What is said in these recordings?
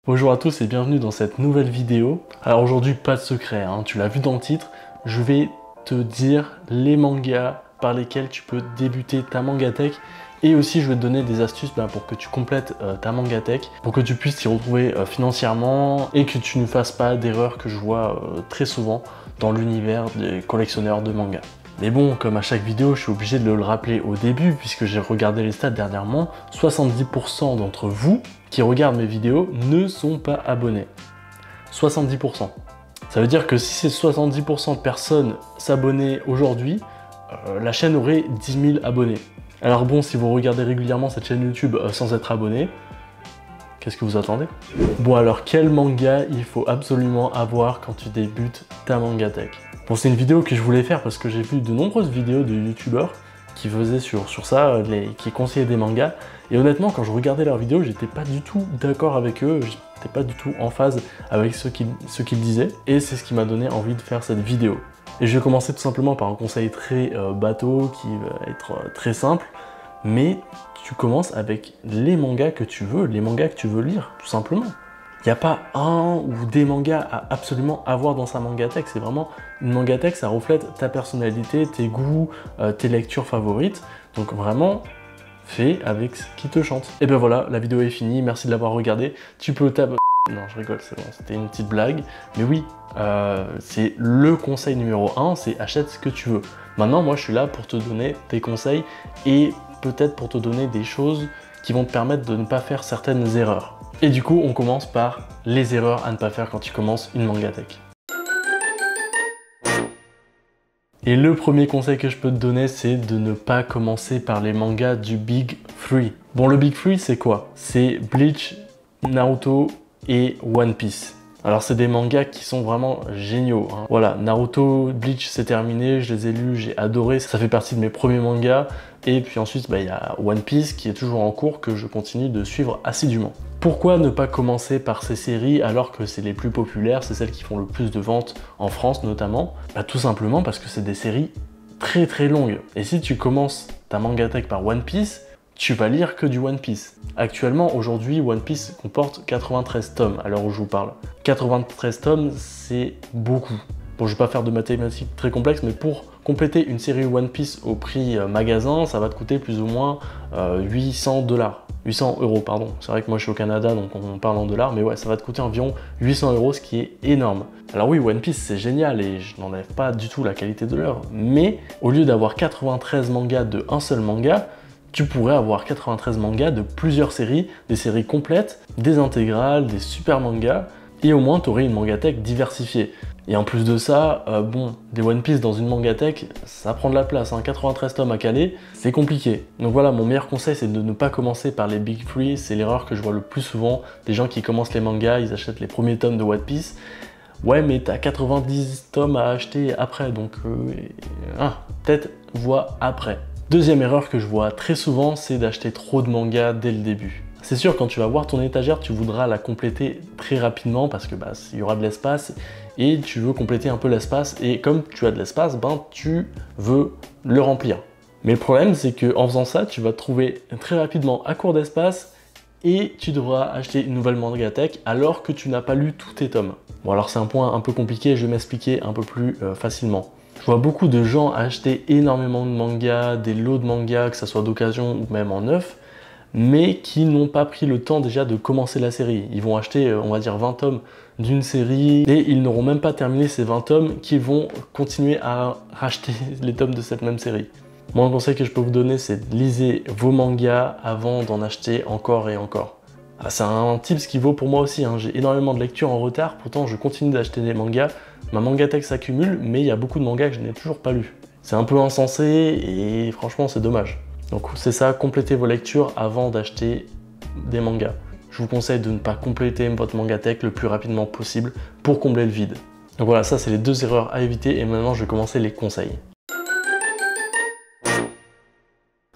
Bonjour à tous et bienvenue dans cette nouvelle vidéo. Alors aujourd'hui, pas de secret, tu l'as vu dans le titre, je vais te dire les mangas par lesquels tu peux débuter ta mangatech et aussi je vais te donner des astuces pour que tu complètes ta mangatech, pour que tu puisses t'y retrouver financièrement et que tu ne fasses pas d'erreurs que je vois très souvent dans l'univers des collectionneurs de mangas. Mais bon, comme à chaque vidéo, je suis obligé de le rappeler au début, puisque j'ai regardé les stats dernièrement, 70% d'entre vous qui regardent mes vidéos ne sont pas abonnés. 70%. Ça veut dire que si ces 70% de personnes s'abonnaient aujourd'hui, la chaîne aurait 10 000 abonnés. Alors bon, si vous regardez régulièrement cette chaîne YouTube sans être abonné, qu'est-ce que vous attendez? Bon alors, quel manga il faut absolument avoir quand tu débutes ta mangatech? Bon, c'est une vidéo que je voulais faire parce que j'ai vu de nombreuses vidéos de youtubeurs qui faisaient sur ça, qui conseillaient des mangas. Et honnêtement, quand je regardais leurs vidéos, j'étais pas du tout d'accord avec eux, j'étais pas du tout en phase avec ce qu'ils disaient. Et c'est ce qui m'a donné envie de faire cette vidéo. Et je vais commencer tout simplement par un conseil très bateau, qui va être très simple. Mais tu commences avec les mangas que tu veux, les mangas que tu veux lire, tout simplement. Il n'y a pas un ou des mangas à absolument avoir dans sa mangatech, c'est vraiment une mangatech, ça reflète ta personnalité, tes goûts, tes lectures favorites. Donc vraiment, fais avec ce qui te chante. Et ben voilà, la vidéo est finie, merci de l'avoir regardée. Tu peux t'abonner. Non, je rigole, c'est bon, c'était une petite blague. Mais oui, c'est le conseil numéro 1, c'est achète ce que tu veux. Maintenant, moi je suis là pour te donner des conseils et peut-être pour te donner des choses qui vont te permettre de ne pas faire certaines erreurs. Et du coup, on commence par les erreurs à ne pas faire quand tu commences une mangatech. Et le premier conseil que je peux te donner, c'est de ne pas commencer par les mangas du Big 3. Bon, le Big 3, c'est quoi? C'est Bleach, Naruto et One Piece. Alors c'est des mangas qui sont vraiment géniaux. Voilà, Naruto, Bleach c'est terminé, je les ai lus, j'ai adoré, ça fait partie de mes premiers mangas. Et puis ensuite, il y a One Piece qui est toujours en cours, que je continue de suivre assidûment. Pourquoi ne pas commencer par ces séries alors que c'est les plus populaires, c'est celles qui font le plus de ventes en France notamment? Tout simplement parce que c'est des séries très très longues. Et si tu commences ta mangatech par One Piece, tu vas lire que du One Piece. Actuellement, aujourd'hui, One Piece comporte 93 tomes à l'heure où je vous parle. 93 tomes, c'est beaucoup. Bon, je vais pas faire de mathématiques très complexes, mais pour compléter une série One Piece au prix magasin, ça va te coûter plus ou moins 800 €, pardon. C'est vrai que moi je suis au Canada, donc on parle en dollars, mais ouais, ça va te coûter environ 800 €, ce qui est énorme. Alors oui, One Piece c'est génial et je n'enlève pas du tout la qualité de l'œuvre, mais au lieu d'avoir 93 mangas de un seul manga, tu pourrais avoir 93 mangas de plusieurs séries, des séries complètes, des intégrales, des super mangas, et au moins tu aurais une mangatech diversifiée. Et en plus de ça, des One Piece dans une mangatech, ça prend de la place, 93 tomes à caler, c'est compliqué. Donc voilà, mon meilleur conseil c'est de ne pas commencer par les Big 3, c'est l'erreur que je vois le plus souvent, des gens qui commencent les mangas, ils achètent les premiers tomes de One Piece. Ouais, mais t'as 90 tomes à acheter après, donc peut-être vois après. Deuxième erreur que je vois très souvent, c'est d'acheter trop de mangas dès le début. C'est sûr, quand tu vas voir ton étagère, tu voudras la compléter très rapidement parce que il y aura de l'espace et tu veux compléter un peu l'espace. Et comme tu as de l'espace, tu veux le remplir. Mais le problème, c'est qu'en faisant ça, tu vas te trouver très rapidement à court d'espace et tu devras acheter une nouvelle mangatech alors que tu n'as pas lu tous tes tomes. Bon, alors c'est un point un peu compliqué, je vais m'expliquer un peu plus facilement. Je vois beaucoup de gens acheter énormément de mangas, des lots de mangas, que ce soit d'occasion ou même en neuf, mais qui n'ont pas pris le temps déjà de commencer la série. Ils vont acheter, on va dire, 20 tomes d'une série et ils n'auront même pas terminé ces 20 tomes qu'ils vont continuer à racheter les tomes de cette même série. Moi, un conseil que je peux vous donner, c'est de lisez vos mangas avant d'en acheter encore et encore. C'est un tips qui vaut pour moi aussi, j'ai énormément de lectures en retard, pourtant je continue d'acheter des mangas. Ma mangatech s'accumule, mais il y a beaucoup de mangas que je n'ai toujours pas lus. C'est un peu insensé et franchement c'est dommage. Donc c'est ça, complétez vos lectures avant d'acheter des mangas. Je vous conseille de ne pas compléter votre mangatech le plus rapidement possible pour combler le vide. Donc voilà, ça c'est les deux erreurs à éviter et maintenant je vais commencer les conseils.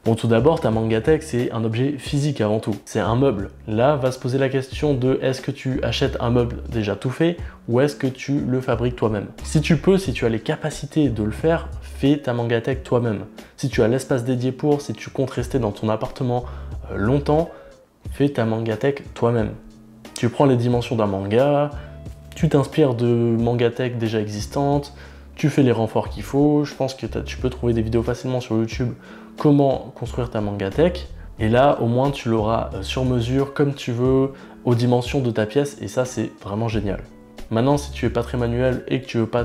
Bon, tout d'abord, ta mangatech, c'est un objet physique avant tout. C'est un meuble. Là, va se poser la question de est-ce que tu achètes un meuble déjà tout fait ou est-ce que tu le fabriques toi-même? Si tu peux, si tu as les capacités de le faire, fais ta mangatech toi-même. Si tu as l'espace dédié pour, si tu comptes rester dans ton appartement longtemps, fais ta mangatech toi-même. Tu prends les dimensions d'un manga, tu t'inspires de mangatech déjà existantes, tu fais les renforts qu'il faut. Je pense que tu peux trouver des vidéos facilement sur YouTube comment construire ta mangatech. Et là, au moins, tu l'auras sur mesure, comme tu veux, aux dimensions de ta pièce, et ça, c'est vraiment génial. Maintenant, si tu es pas très manuel et que tu veux pas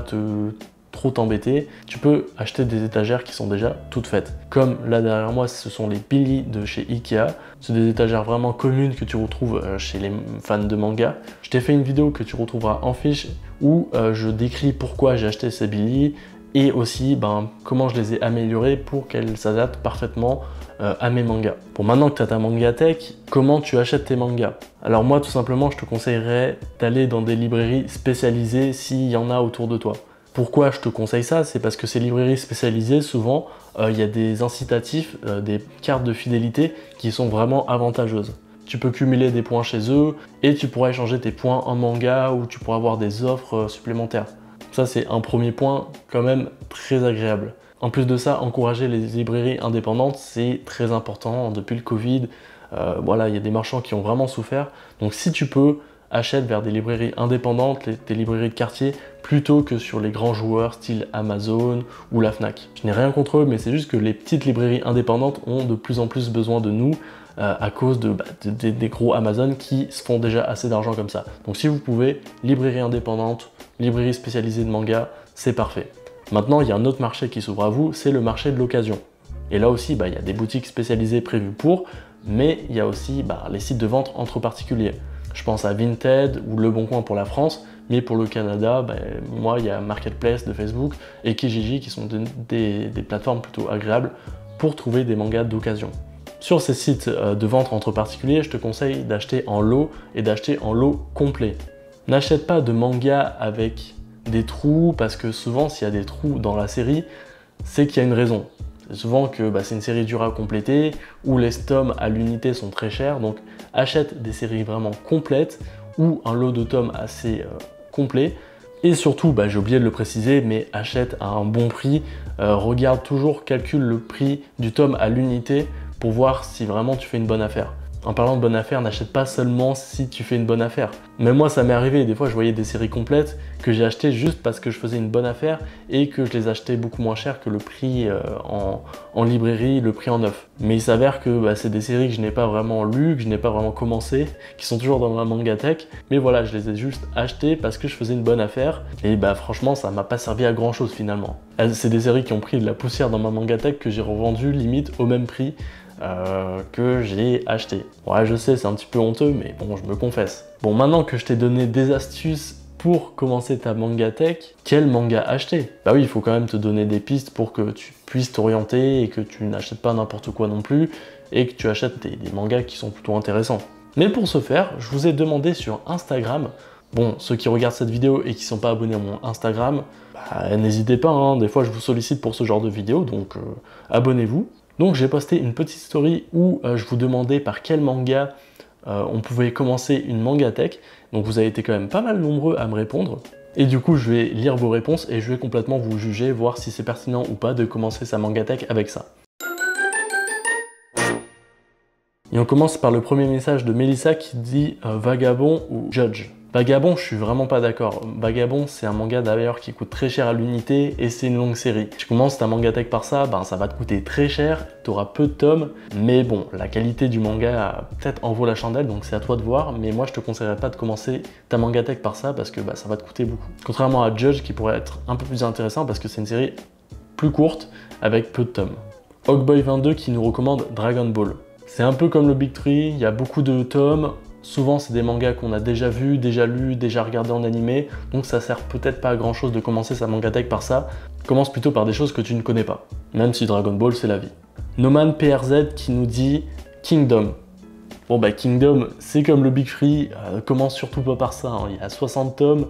trop t'embêter, tu peux acheter des étagères qui sont déjà toutes faites. Comme là derrière moi, ce sont les Billy de chez Ikea. C'est des étagères vraiment communes que tu retrouves chez les fans de manga. Je t'ai fait une vidéo que tu retrouveras en fiche où je décris pourquoi j'ai acheté ces Billy et aussi comment je les ai améliorées pour qu'elles s'adaptent parfaitement à mes mangas. Bon, maintenant que tu as ta mangatech, comment tu achètes tes mangas? Alors moi, tout simplement, je te conseillerais d'aller dans des librairies spécialisées s'il y en a autour de toi. Pourquoi je te conseille ça? C'est parce que ces librairies spécialisées, souvent, il y a des incitatifs, des cartes de fidélité qui sont vraiment avantageuses. Tu peux cumuler des points chez eux et tu pourras échanger tes points en manga ou tu pourras avoir des offres supplémentaires. Ça, c'est un premier point quand même très agréable. En plus de ça, encourager les librairies indépendantes, c'est très important. Depuis le Covid, voilà, il y a des marchands qui ont vraiment souffert. Donc si tu peux, achète vers des librairies indépendantes, des librairies de quartier, plutôt que sur les grands joueurs style Amazon ou la Fnac. Je n'ai rien contre eux, mais c'est juste que les petites librairies indépendantes ont de plus en plus besoin de nous à cause des gros Amazon qui se font déjà assez d'argent comme ça. Donc si vous pouvez, librairie indépendante, librairie spécialisée de manga, c'est parfait. Maintenant, il y a un autre marché qui s'ouvre à vous, c'est le marché de l'occasion. Et là aussi, il y a des boutiques spécialisées prévues pour, mais il y a aussi les sites de vente entre particuliers. Je pense à Vinted ou Le Bon Coin pour la France, mais pour le Canada, moi, il y a Marketplace de Facebook et Kijiji qui sont des plateformes plutôt agréables pour trouver des mangas d'occasion. Sur ces sites de vente entre particuliers, je te conseille d'acheter en lot et d'acheter en lot complet. N'achète pas de manga avec des trous parce que souvent, s'il y a des trous dans la série, c'est qu'il y a une raison. Souvent que c'est une série dure à compléter ou les tomes à l'unité sont très chers, donc achète des séries vraiment complètes ou un lot de tomes assez complet. Et surtout, j'ai oublié de le préciser, mais achète à un bon prix. Regarde toujours, calcule le prix du tome à l'unité pour voir si vraiment tu fais une bonne affaire. En parlant de bonne affaire, n'achète pas seulement si tu fais une bonne affaire. Mais moi, ça m'est arrivé, des fois je voyais des séries complètes que j'ai achetées juste parce que je faisais une bonne affaire et que je les achetais beaucoup moins cher que le prix en librairie, le prix en neuf. Mais il s'avère que c'est des séries que je n'ai pas vraiment lues, que je n'ai pas vraiment commencé, qui sont toujours dans ma mangatech. Mais voilà, je les ai juste achetées parce que je faisais une bonne affaire et franchement, ça m'a pas servi à grand chose finalement. C'est des séries qui ont pris de la poussière dans ma mangatech que j'ai revendu limite au même prix que j'ai acheté. Ouais, je sais, c'est un petit peu honteux, mais bon, je me confesse. Bon, maintenant que je t'ai donné des astuces pour commencer ta mangatech, quel manga acheter? Oui, il faut quand même te donner des pistes pour que tu puisses t'orienter et que tu n'achètes pas n'importe quoi non plus et que tu achètes des mangas qui sont plutôt intéressants. Mais pour ce faire, je vous ai demandé sur Instagram, bon, ceux qui regardent cette vidéo et qui ne sont pas abonnés à mon Instagram, n'hésitez pas, hein, des fois je vous sollicite pour ce genre de vidéo, donc abonnez-vous. Donc j'ai posté une petite story où je vous demandais par quel manga on pouvait commencer une mangatech. Donc vous avez été quand même pas mal nombreux à me répondre. Et du coup je vais lire vos réponses et je vais complètement vous juger, voir si c'est pertinent ou pas de commencer sa mangatech avec ça. Et on commence par le premier message de Melissa qui dit Vagabond ou Judge. Vagabond, je suis vraiment pas d'accord. Vagabond, c'est un manga d'ailleurs qui coûte très cher à l'unité et c'est une longue série. Tu commences ta mangatech par ça, ça va te coûter très cher, tu auras peu de tomes, mais bon, la qualité du manga peut-être en vaut la chandelle, donc c'est à toi de voir, mais moi je te conseillerais pas de commencer ta mangatech par ça parce que ça va te coûter beaucoup. Contrairement à Judge qui pourrait être un peu plus intéressant parce que c'est une série plus courte avec peu de tomes. Hogboy22 qui nous recommande Dragon Ball. C'est un peu comme le Big Three, il y a beaucoup de tomes. Souvent, c'est des mangas qu'on a déjà vus, déjà lus, déjà regardés en animé, donc ça sert peut-être pas à grand chose de commencer sa mangatech par ça. Commence plutôt par des choses que tu ne connais pas, même si Dragon Ball c'est la vie. Noman PRZ qui nous dit Kingdom. Bon Kingdom, c'est comme le Big Three, commence surtout pas par ça, hein. Il y a 60 tomes,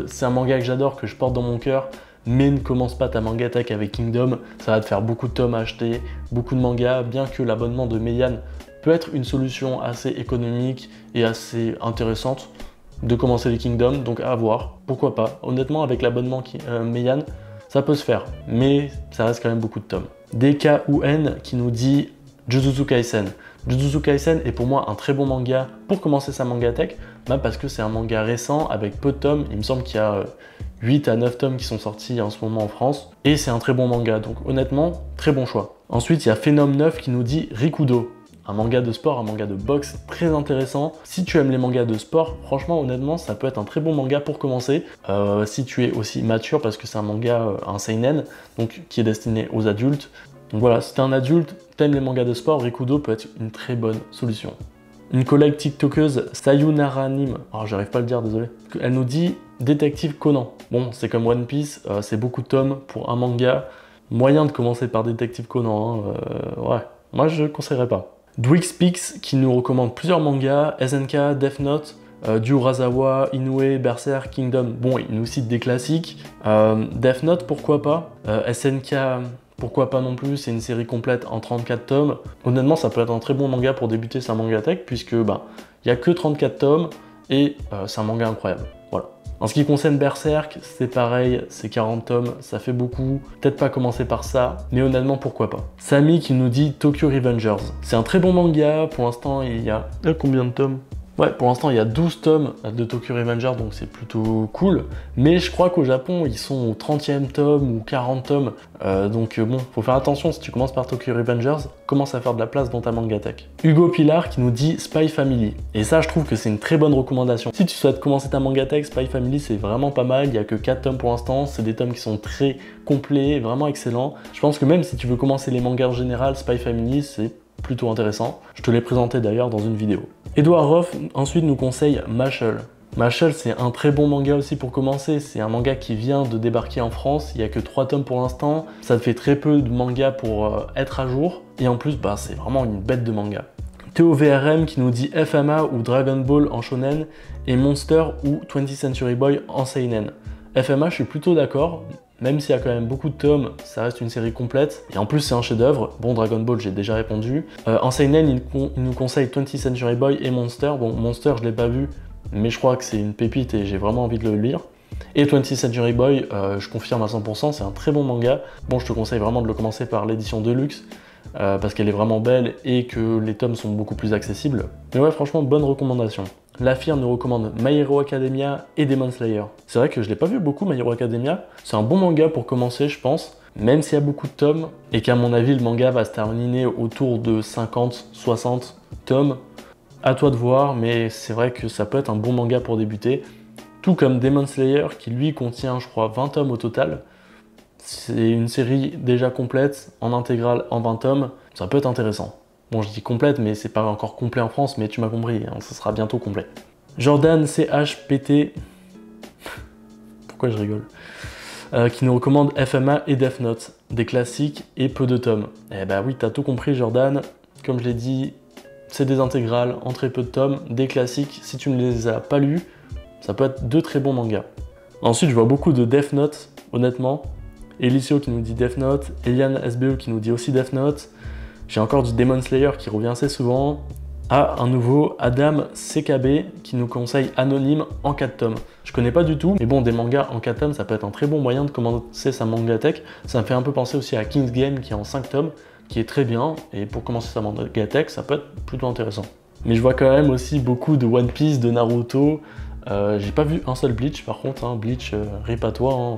c'est un manga que j'adore, que je porte dans mon cœur, mais ne commence pas ta mangatech avec Kingdom, ça va te faire beaucoup de tomes à acheter, beaucoup de mangas, bien que l'abonnement de Meian peut être une solution assez économique et assez intéressante de commencer les Kingdom, donc à voir, pourquoi pas. Honnêtement, avec l'abonnement Meian, ça peut se faire, mais ça reste quand même beaucoup de tomes. DKUN qui nous dit Jujutsu Kaisen. Jujutsu Kaisen est pour moi un très bon manga pour commencer sa mangatech, même parce que c'est un manga récent avec peu de tomes. Il me semble qu'il y a 8 à 9 tomes qui sont sortis en ce moment en France, et c'est un très bon manga, donc honnêtement, très bon choix. Ensuite, il y a Phenom 9 qui nous dit Rikudo, un manga de sport, un manga de boxe très intéressant. Si tu aimes les mangas de sport, franchement, honnêtement, ça peut être un très bon manga pour commencer. Si tu es aussi mature, parce que c'est un manga, un seinen, donc qui est destiné aux adultes. Donc voilà, si t'es un adulte, t'aimes les mangas de sport, Rikudo peut être une très bonne solution. Une collègue tiktokeuse, Sayunaranim, alors j'arrive pas à le dire, désolé, elle nous dit Détective Conan. Bon, c'est comme One Piece, c'est beaucoup de tomes pour un manga. Moyen de commencer par Détective Conan, hein, ouais, moi je conseillerais pas. Dwixpix qui nous recommande plusieurs mangas, SNK, Death Note, du Urasawa, Inoue, Berserk, Kingdom. Bon, il nous cite des classiques. Death Note, pourquoi pas. SNK, pourquoi pas non plus, c'est une série complète en 34 tomes. Honnêtement, ça peut être un très bon manga pour débuter sa mangatech, puisque il n'y a que 34 tomes et c'est un manga incroyable. Voilà. En ce qui concerne Berserk, c'est pareil, c'est 40 tomes, ça fait beaucoup. Peut-être pas commencer par ça, mais honnêtement, pourquoi pas. Samy qui nous dit Tokyo Revengers. C'est un très bon manga, pour l'instant, il y a combien de tomes? Ouais, pour l'instant, il y a 12 tomes de Tokyo Revengers, donc c'est plutôt cool. Mais je crois qu'au Japon, ils sont au 30e tome ou 40 tomes. Donc bon, faut faire attention, si tu commences par Tokyo Revengers, commence à faire de la place dans ta mangatech. Hugo Pilar qui nous dit Spy Family. Et ça, je trouve que c'est une très bonne recommandation. Si tu souhaites commencer ta mangatech, Spy Family, c'est vraiment pas mal. Il n'y a que 4 tomes pour l'instant. C'est des tomes qui sont très complets, vraiment excellents. Je pense que même si tu veux commencer les mangas en général, Spy Family, c'est plutôt intéressant. Je te l'ai présenté d'ailleurs dans une vidéo. Edouard Roth ensuite nous conseille Mashle. Mashle, c'est un très bon manga aussi pour commencer. C'est un manga qui vient de débarquer en France. Il n'y a que 3 tomes pour l'instant. Ça te fait très peu de mangas pour être à jour. Et en plus, c'est vraiment une bête de manga. Théo VRM qui nous dit FMA ou Dragon Ball en shonen et Monster ou 20th Century Boy en seinen. FMA, je suis plutôt d'accord. Même s'il y a quand même beaucoup de tomes, ça reste une série complète. Et en plus, c'est un chef-d'œuvre. Bon, Dragon Ball, j'ai déjà répondu. En seinen, il nous conseille 20th Century Boy et Monster. Bon, Monster, je l'ai pas vu, mais je crois que c'est une pépite et j'ai vraiment envie de le lire. Et 20th Century Boy, je confirme à 100%, c'est un très bon manga. Bon, je te conseille vraiment de le commencer par l'édition Deluxe, parce qu'elle est vraiment belle et que les tomes sont beaucoup plus accessibles. Mais ouais, franchement, bonne recommandation. La firme nous recommande My Hero Academia et Demon Slayer. C'est vrai que je l'ai pas vu beaucoup, My Hero Academia. C'est un bon manga pour commencer, je pense, même s'il y a beaucoup de tomes, et qu'à mon avis, le manga va se terminer autour de 50-60 tomes. À toi de voir, mais c'est vrai que ça peut être un bon manga pour débuter. Tout comme Demon Slayer, qui lui contient, je crois, 20 tomes au total. C'est une série déjà complète, en intégrale, en 20 tomes. Ça peut être intéressant. Bon, je dis complète, mais c'est pas encore complet en France, mais tu m'as compris, hein, ça sera bientôt complet. Jordan CHPT, pourquoi je rigole, qui nous recommande FMA et Death Note, des classiques et peu de tomes. Eh bah oui, t'as tout compris Jordan, comme je l'ai dit, c'est des intégrales en très peu de tomes, des classiques, si tu ne les as pas lus, ça peut être 2 très bons mangas. Ensuite, je vois beaucoup de Death Note, honnêtement. Elicio qui nous dit Death Note, Eliane SBE qui nous dit aussi Death Note. J'ai encore du Demon Slayer qui revient assez souvent. Un nouveau Adam CKB qui nous conseille Anonyme en 4 tomes. Je connais pas du tout, mais bon, des mangas en 4 tomes, ça peut être un très bon moyen de commencer sa mangatech. Ça me fait un peu penser aussi à King's Game qui est en 5 tomes, qui est très bien. Et pour commencer sa mangatech, ça peut être plutôt intéressant. Mais je vois quand même aussi beaucoup de One Piece, de Naruto. J'ai pas vu un seul Bleach par contre, hein. Bleach, rip à toi. Hein.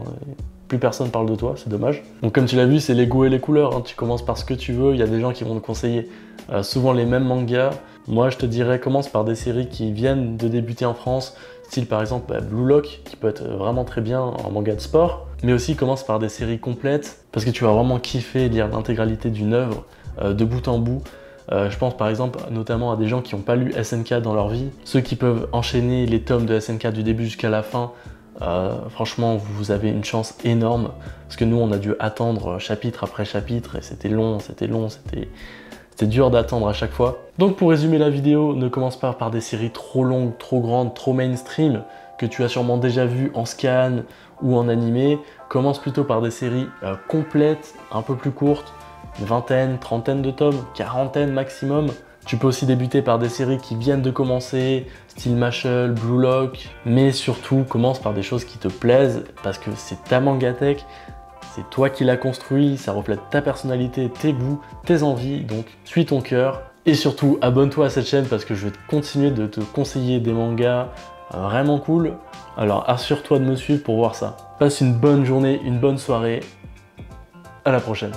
Plus personne parle de toi, c'est dommage. Donc comme tu l'as vu, c'est les goûts et les couleurs, hein. Tu commences par ce que tu veux, il y a des gens qui vont te conseiller souvent les mêmes mangas. Moi je te dirais commence par des séries qui viennent de débuter en France, style par exemple Blue Lock, qui peut être vraiment très bien en manga de sport, mais aussi commence par des séries complètes, parce que tu vas vraiment kiffer lire l'intégralité d'une œuvre de bout en bout. Je pense par exemple notamment à des gens qui n'ont pas lu SNK dans leur vie, ceux qui peuvent enchaîner les tomes de SNK du début jusqu'à la fin. Franchement, vous avez une chance énorme, parce que nous on a dû attendre chapitre après chapitre et c'était long, c'était dur d'attendre à chaque fois. Donc pour résumer la vidéo, ne commence pas par des séries trop longues, trop grandes, trop mainstream que tu as sûrement déjà vu en scan ou en animé. Commence plutôt par des séries complètes, un peu plus courtes, une vingtaine, trentaine de tomes, quarantaine maximum. Tu peux aussi débuter par des séries qui viennent de commencer, style Mashle, Blue Lock, mais surtout commence par des choses qui te plaisent parce que c'est ta mangatech, c'est toi qui l'as construit, ça reflète ta personnalité, tes goûts, tes envies, donc suis ton cœur Et surtout, abonne-toi à cette chaîne parce que je vais continuer de te conseiller des mangas vraiment cool. Alors assure-toi de me suivre pour voir ça. Passe une bonne journée, une bonne soirée. À la prochaine.